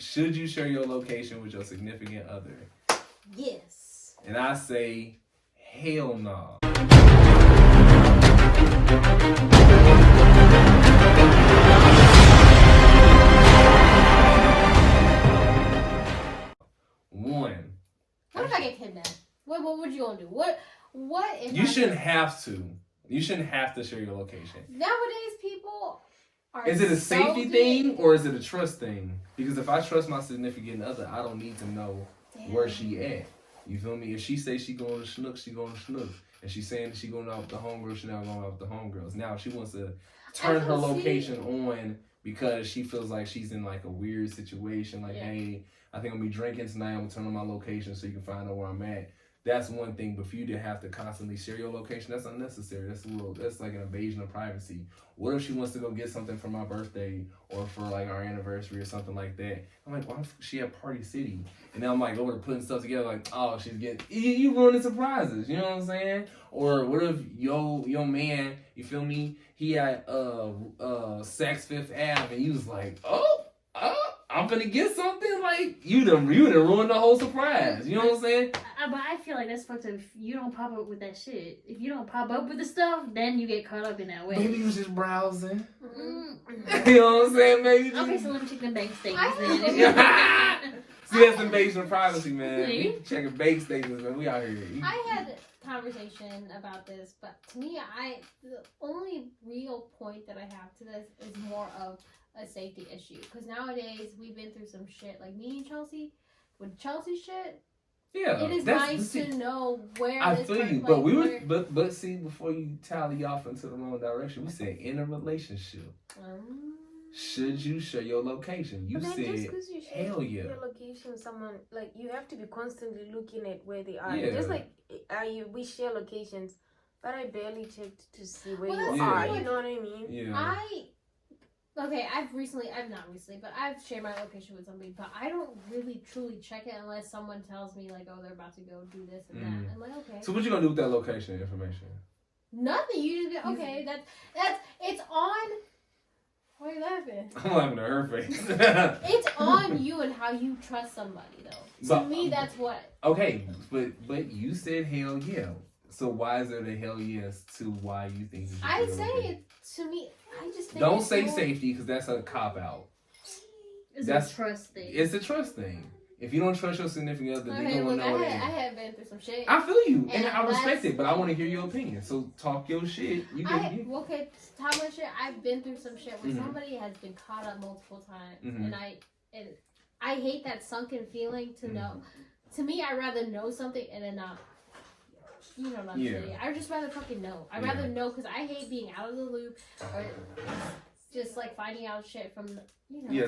Should you share your location with your significant other? Yes. And I say, hell no. One. What if I get kidnapped? What would you gonna do? What if You shouldn't have to. You shouldn't have to share your location. Nowadays, people are. Is it a so safety good. thing or is it a trust thing? Because if I trust my significant other, I don't need to know where she at. You feel me? If she say she going to Schnook, she going to Schnook. And she saying she going out with the homegirl, she not going out with the homegirls. Now if she wants to turn her location on because she feels like she's in like a weird situation. Like, hey, I think I'm gonna be drinking tonight. I'm gonna turn on my location so you can find out where I'm at. That's one thing, but for you to have to constantly share your location, that's unnecessary. That's like an invasion of privacy. What if she wants to go get something for my birthday or for like our anniversary or something like that? I'm like, why the fuck she at Party City? And then I'm like over putting stuff together, like, oh, she's getting you ruining surprises. You know what I'm saying? Or what if your man, you feel me? He at Saks Fifth Ave, and you was like, oh. I'm finna get something, like, you done ruined the whole surprise. You know what I'm saying? But I feel like that's fucked up if you don't pop up with that shit. If you don't pop up with the stuff, then you get caught up in that way. Maybe you was just browsing. Mm-hmm. You know what I'm saying? Maybe. Okay, so let me check the bank statements then. See, that's invasion of privacy, man. We checking bank statements, man. We out here. I had a conversation about this, but to me, the only real point that I have to this is more of a safety issue. Because nowadays, we've been through some shit. Like me and Chelsea, with Chelsea shit, yeah, it is nice to know where I this feel person, you, but but see, before you tally off into the wrong direction, we said in a relationship. Should you share your location? You but said, just because you share hell yeah. your location, someone like you have to be constantly looking at where they are. Yeah. Just like we share locations, but I barely checked to see where Well, you that's are. yeah. You know what I mean? Yeah. I've not recently, but I've shared my location with somebody, but I don't really truly check it unless someone tells me like, oh, they're about to go do this and that. I'm like, okay. So what you gonna do with that location information? Nothing. You just be okay. That's it's on. Why are you laughing? I'm laughing at her face. It's on you and how you trust somebody, though. To me, that's what. Okay, but you said hell yeah. So why is there the hell yes to why you think? You I'd say it to me. I just think don't say safety because that's a cop out. That's a trust thing. It's a trust thing. If you don't trust your significant other, they don't know I have been through some shit. I feel you, and I respect it, but I want to hear your opinion. So talk your shit. Okay, talk my shit. I've been through some shit where somebody has been caught up multiple times, and I hate that sunken feeling to know. To me, I'd rather know something and then not. You know what I'm saying? I'd just rather fucking know. I'd rather know because I hate being out of the loop or just like finding out shit from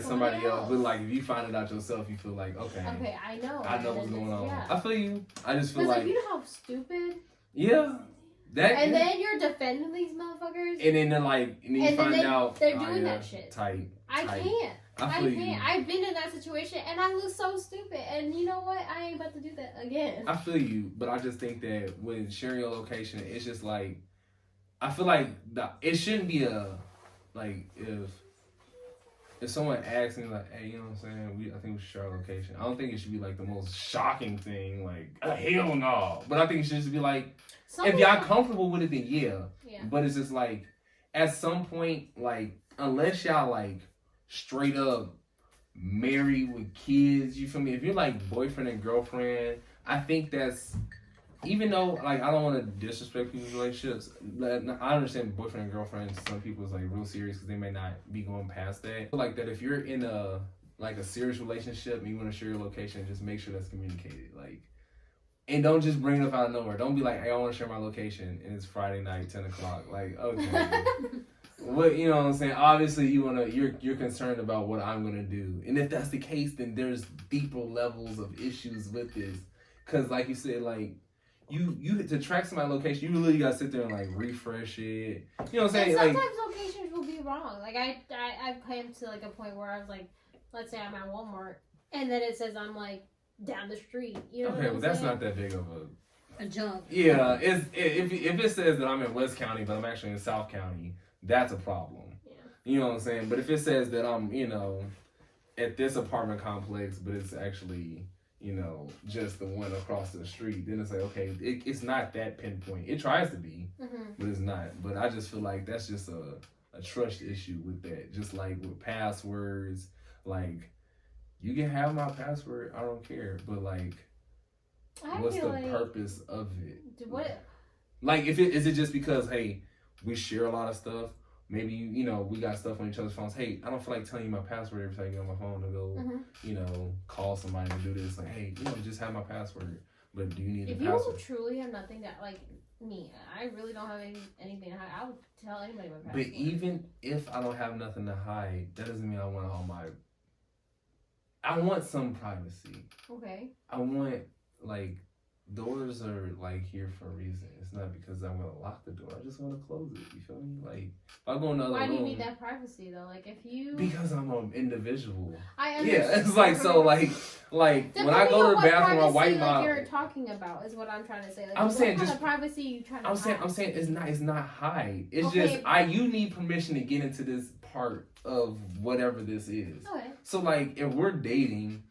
somebody else. But like if you find it out yourself, you feel like okay, I know what's going on. Yeah. I feel you. I just feel like you know how stupid. Yeah. That. Then you're defending these motherfuckers. And then they're like, and then you find out they're doing that shit. Tight. I can't. I can't. I've been in that situation and I look so stupid. And you know what? I ain't about to do that again. I feel you, but I just think that when sharing your location, it's just like, I feel like it shouldn't be a, like, if someone asks me like, hey, you know what I'm saying? I think we should share our location. I don't think it should be like the most shocking thing, like, hell no. But I think it should just be like, if y'all comfortable with it, then yeah. But it's just like, at some point, like, unless y'all like straight up married with kids, you feel me? If you're like boyfriend and girlfriend, I think that's, even though like I don't want to disrespect people's relationships, I understand boyfriend and girlfriend, some people is like real serious because they may not be going past that. Like that if you're in a serious relationship and you want to share your location, just make sure that's communicated. Like, and don't just bring it up out of nowhere. Don't be like, hey, I want to share my location and it's Friday night, 10 o'clock. Like, okay. What, you know what I'm saying? Obviously, you're concerned about what I'm gonna do, and if that's the case, then there's deeper levels of issues with this. Cause like you said, like you to track somebody's location, you really gotta sit there and like refresh it. You know what I'm saying? And sometimes locations will be wrong. Like I've came to like a point where I was like, let's say I'm at Walmart, and then it says I'm like down the street. You know? Okay, but that's not that big of a jump. Yeah, if it says that I'm in West County, but I'm actually in South County. That's a problem. Yeah. You know what I'm saying? But if it says that I'm, at this apartment complex, but it's actually, you know, just the one across the street. Then it's like, okay, it's not that pinpoint. It tries to be, but it's not. But I just feel like that's just a trust issue with that. Just like with passwords, like you can have my password, I don't care. But like, what's the purpose of it? What? Like, is it just because, hey, we share a lot of stuff? Maybe, you know, we got stuff on each other's phones. Hey, I don't feel like telling you my password every time you get on my phone to go, you know, call somebody and do this. Like, hey, you know, just have my password. But do you need the password? If you truly have nothing that, like me, I really don't have anything to hide. I would tell anybody my password. But even if I don't have nothing to hide, that doesn't mean I want all my... I want some privacy. Okay. I want, like... Doors are like here for a reason. It's not because I want to lock the door. I just want to close it. You feel me? Like if I go in another room. Why do you need that privacy though? Like if you. Because I'm an individual. I understand. Yeah, it's like so. Like when I go to the bathroom, I wipe my. Like you're talking about is what I'm trying to say. Like, I'm saying what just kind of privacy you trying to. I'm saying it's not hide. It's okay. just you need permission to get into this part of whatever this is. Okay. So like if we're dating.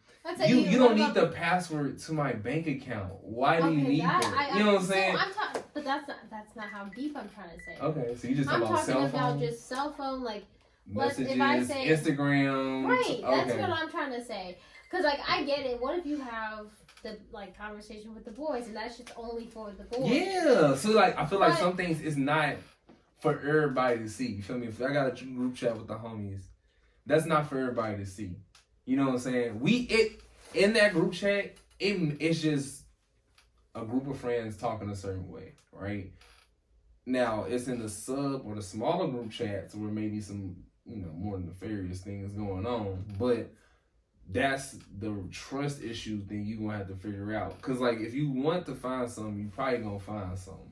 You don't need the password to my bank account. Why do you need that? You know what I'm saying? But that's not how deep I'm trying to say. Okay, so you just talking about cell phone? I'm talking about just cell phone, like messages, if I say, Instagram. Right, that's what I'm trying to say. Cause like I get it. What if you have the like conversation with the boys and that's just only for the boys? Yeah. So like I feel like some things is not for everybody to see. You feel me? If I got a group chat with the homies, that's not for everybody to see. You know what I'm saying? In that group chat, it's just a group of friends talking a certain way, right? Now, it's in the sub or the smaller group chats where maybe some, you know, more nefarious things going on. But that's the trust issue thing you're going to have to figure out. Because, like, if you want to find something, you probably going to find something.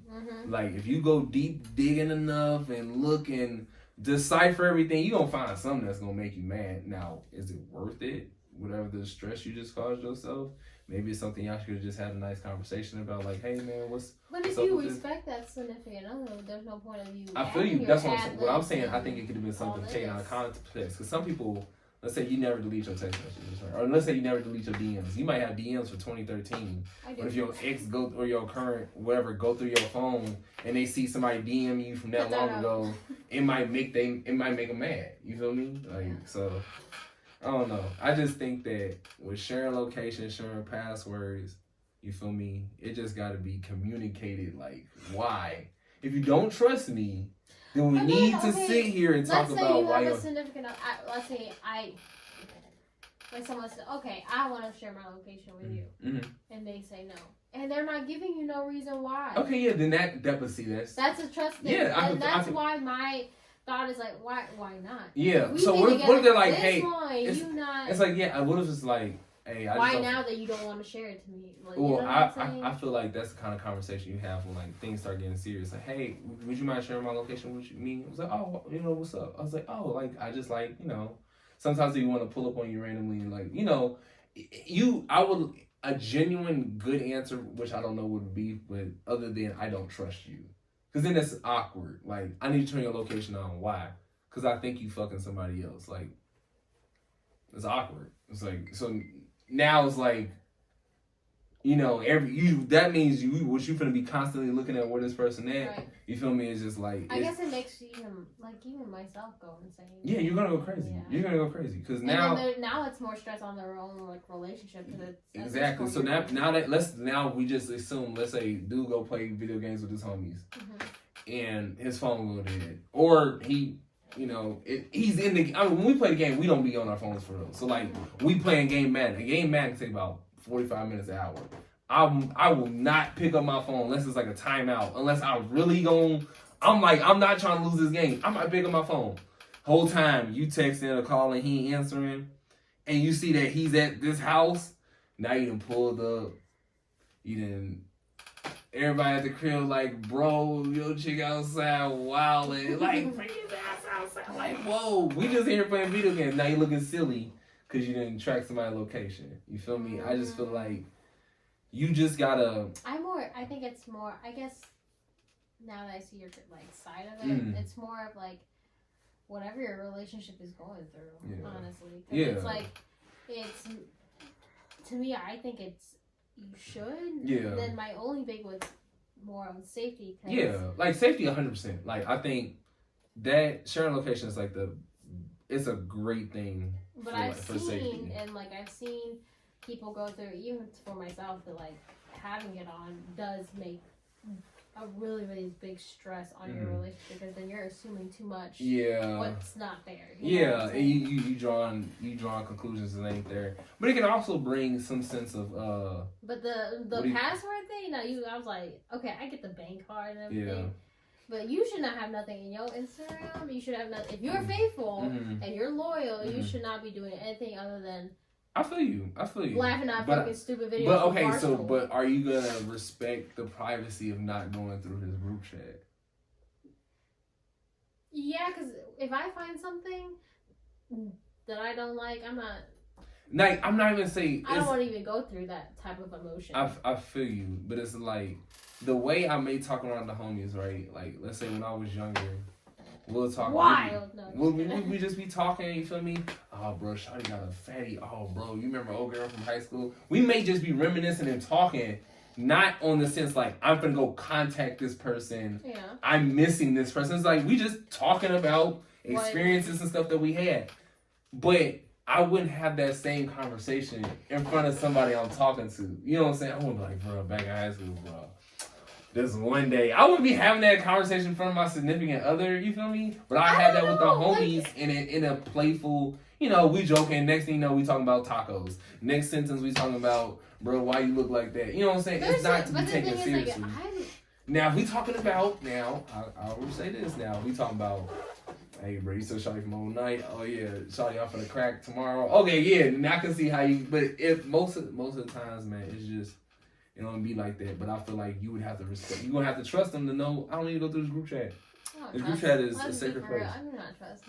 Like, if you go deep digging enough and look and decipher everything, you're going to find something that's going to make you mad. Now, is it worth it? Whatever the stress you just caused yourself, maybe it's something y'all should have just had a nice conversation about. Like, hey man, But if you respect that significant other, there's no point of you. I feel you. That's what I'm saying. I think it could have been something taken out of context. Because some people, let's say you never delete your text messages, or let's say you never delete your DMs. You might have DMs for 2013, but if your ex or your current whatever go through your phone and they see somebody DM you from that long ago, it might make them mad. You feel me? Like so. I don't know. I just think that with sharing locations, sharing passwords, you feel me? It just got to be communicated. Like, why? If you don't trust me, then we need to sit here and talk about why. Let's say you have a significant. Let's say like someone said, okay, I want to share my location with you, and they say no, and they're not giving you no reason why. Okay, yeah, then that's a trust thing. Yeah, and that's why my thought is like, why not? Yeah. So what if they're like, hey, it's like, yeah, what if it's like, hey, why now that you don't want to share it to me? Like, well, I feel like that's the kind of conversation you have when like things start getting serious. Like, hey, would you mind sharing my location with me? I was like, oh, you know, what's up? I was like, oh, like I just like, you know, sometimes you want to pull up on you randomly and like, you know, a genuine good answer, which I don't know what would be, but other than I don't trust you. Because then it's awkward. Like, I need to turn your location on. Why? Because I think you fucking somebody else. Like, it's awkward. It's like, so now it's like, you know, that means what you finna be constantly looking at where this person at. Right. You feel me? It's just like. I guess it makes even myself go insane. Yeah, you're gonna go crazy. Yeah. You're gonna go crazy because now it's more stress on their own like relationship. Exactly. So now we just assume, let's say dude go play video games with his homies, and his phone go dead, or he. You know, he's in the. I mean, when we play the game, we don't be on our phones for real. So like, we playing Game Madden. A Game Madden can take about 45 minutes an hour. I will not pick up my phone unless it's like a timeout. Unless I really I'm not trying to lose this game. I might pick up my phone. Whole time you texting or calling, he ain't answering, and you see that he's at this house. Now you done pulled up. You done. Everybody at the crib like, bro, your chick outside wilding. Like, bring his ass outside. Like, whoa, we just here playing video games. Now you looking silly because you didn't track somebody's location. You feel me? I just feel like you just gotta. I think it's more. I guess now that I see your like side of it, it's more of like whatever your relationship is going through. Yeah. Honestly, it's like it's to me. I think it's you should. Yeah. Then my only thing was more on safety. Cause Yeah, like safety 100%. Like I think that sharing location is like it's a great thing. But for safety. I've seen people go through, even for myself, that like having it on does make a really, really big stress on your relationship, because then you're assuming too much. Yeah. What's not there. Yeah, and you drawing conclusions that ain't there. But it can also bring some sense of But the password thing, I was like, okay, I get the bank card and everything. Yeah. But you should not have nothing in your Instagram. You should have nothing. If you're faithful and you're loyal, you should not be doing anything other than. I feel you. Laughing at fucking stupid videos. But okay, but are you gonna respect the privacy of not going through his group chat? Yeah, because if I find something that I don't like, I'm not. Like, I'm not even saying. I don't want to even go through that type of emotion. I feel you, but it's like the way I may talk around the homies, right? Like, let's say when I was younger, we'll talk. Wild. We just be talking, you feel me? Oh, bro, shawty got a fatty. Oh, bro, you remember old girl from high school? We may just be reminiscing and talking, not on the sense like, I'm gonna go contact this person. Yeah. I'm missing this person. It's like, we just talking about experiences and stuff that we had. But I wouldn't have that same conversation in front of somebody I'm talking to. You know what I'm saying? I wouldn't be like, bro, back in high school, bro. This one day, I wouldn't be having that conversation in front of my significant other, you feel me? But I had that with the homies in a playful, you know, we joking. Next thing you know, we talking about tacos. Next sentence, we talking about, bro, why you look like that? You know what I'm saying? It's not to be taken seriously. Now, we talking about, I will say this now, we talking about, hey, bro, you still shawty from old night? Oh, yeah, shawty off for the crack tomorrow. Okay, yeah, now I can see how you, but if most of the times, man, it's just, it don't be like that. But I feel like you would have to respect, you're going to have to trust them to know, I don't need to go through this group chat. This group chat is a sacred place. I do not trust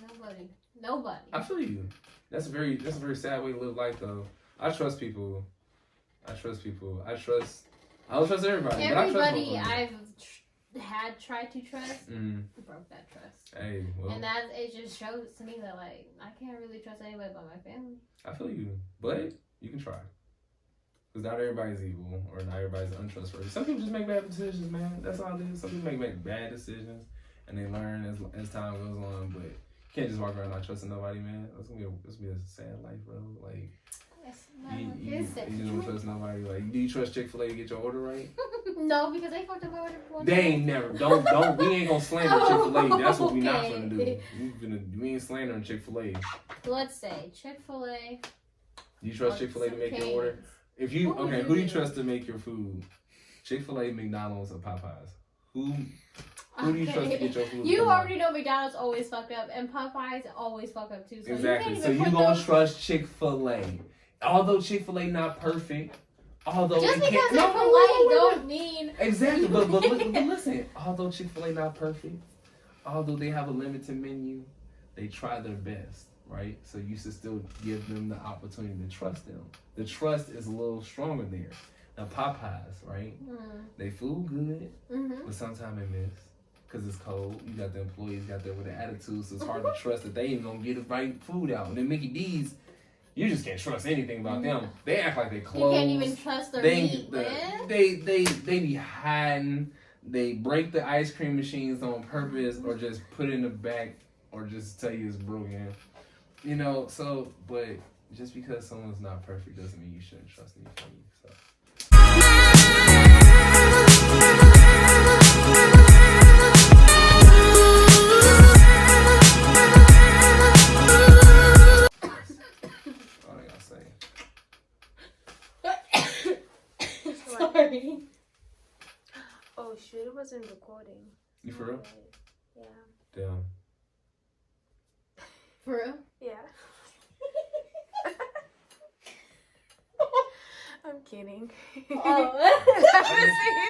nobody. I feel you. That's a very sad way to live life, though. I trust people. I don't trust everybody. Everybody I've had tried to trust broke that trust. Hey, well, and that it just shows to me that like I can't really trust anybody but my family. I feel you, but you can try. Because not everybody's evil or not everybody's untrustworthy. Some people just make bad decisions, man. That's all it is. Some people make bad decisions and they learn as time goes on. But you can't just walk around not trusting nobody, man. It's gonna be a sad life, bro. Like. You don't trust nobody. Like, do you trust Chick-fil-A to get your order right? No, because they fucked up my order for one They ain't never. Don't. We ain't gonna slander Chick-fil-A. That's what we not Okay. gonna do. We ain't slandering Chick-fil-A. Let's say Chick-fil-A. Do you trust Chick-fil-A to make your order? If you who do you trust to make your food? Chick-fil-A, McDonald's, or Popeyes? Who do you trust to get your food? You already know McDonald's always fuck up, and Popeyes always fuck up too. So exactly. So you gonna trust Chick-fil-A? Although Chick-fil-A not perfect, although just because they're polite don't mean exactly. But listen, although Chick-fil-A not perfect, although they have a limited menu, they try their best, right? So you should still give them the opportunity to trust them. The trust is a little stronger there. Now Popeyes, right? They food good, but sometimes they miss. Because it's cold, you got the employees got there with an attitude, so it's hard to trust that they even gonna get the right food out. And then Mickey D's, you just can't trust anything about them. They act like they closed. You can't even trust their meat, man. They be hiding. They break the ice cream machines on purpose, or just put it in the back, or just tell you it's broken. You know, so, but just because someone's not perfect doesn't mean you shouldn't trust anything. So. Sorry. Oh shit, it wasn't recording. You for real? Yeah. Damn. For real? Yeah. I'm kidding. Oh.